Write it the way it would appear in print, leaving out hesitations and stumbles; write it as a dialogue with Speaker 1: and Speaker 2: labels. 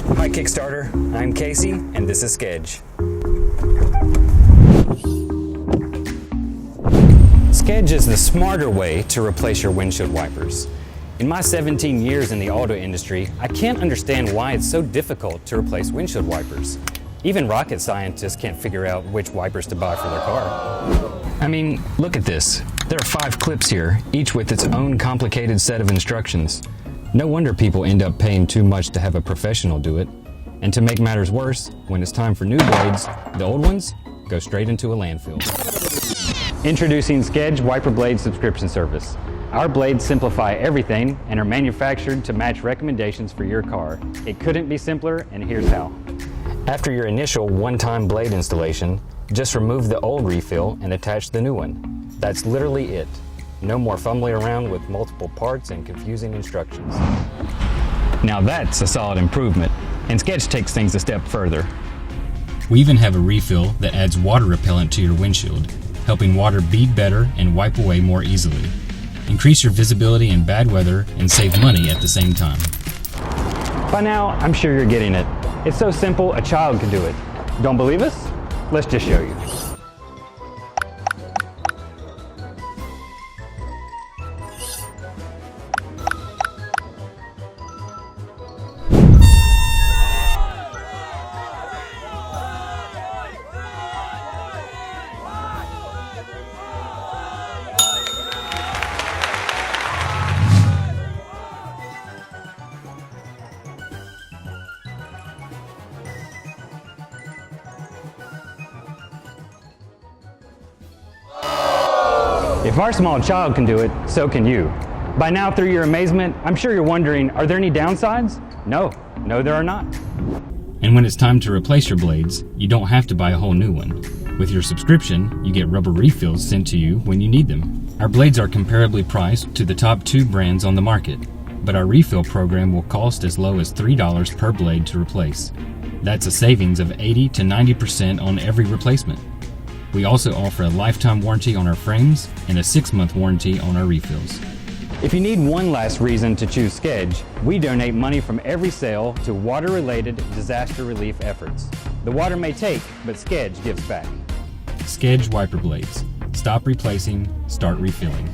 Speaker 1: Hi Kickstarter, I'm Casey and this is Schedge. Schedge is the smarter way to replace your windshield wipers. In my 17 years in the auto industry, I can't understand why it's so difficult to replace windshield wipers. Even rocket scientists can't figure out which wipers to buy for their car. I mean, look at this. There are 5 clips here, each with its own complicated set of instructions. No wonder people end up paying too much to have a professional do it. And to make matters worse, when it's time for new blades, the old ones go straight into a landfill. Introducing Schedge Wiper Blade Subscription Service. Our blades simplify everything and are manufactured to match recommendations for your car. It couldn't be simpler, and here's how. After your initial one-time blade installation, just remove the old refill and attach the new one. That's literally it. No more fumbling around with multiple parts and confusing instructions. Now that's a solid improvement, and Schedge takes things a step further.
Speaker 2: We even have a refill that adds water repellent to your windshield, helping water bead better and wipe away more easily. Increase your visibility in bad weather and save money at the same time.
Speaker 1: By now, I'm sure you're getting it. It's so simple, a child could do it. Don't believe us? Let's just show you. If our small child can do it, so can you. By now, through your amazement, I'm sure you're wondering, are there any downsides? No, there are not.
Speaker 2: And when it's time to replace your blades, you don't have to buy a whole new one. With your subscription, you get rubber refills sent to you when you need them. Our blades are comparably priced to the top 2 brands on the market, but our refill program will cost as low as $3 per blade to replace. That's a savings of 80 to 90% on every replacement. We also offer a lifetime warranty on our frames and a 6-month warranty on our refills.
Speaker 1: If you need one last reason to choose Schedge, we donate money from every sale to water-related disaster relief efforts. The water may take, but Schedge gives back.
Speaker 2: Schedge Wiper Blades. Stop replacing, start refilling.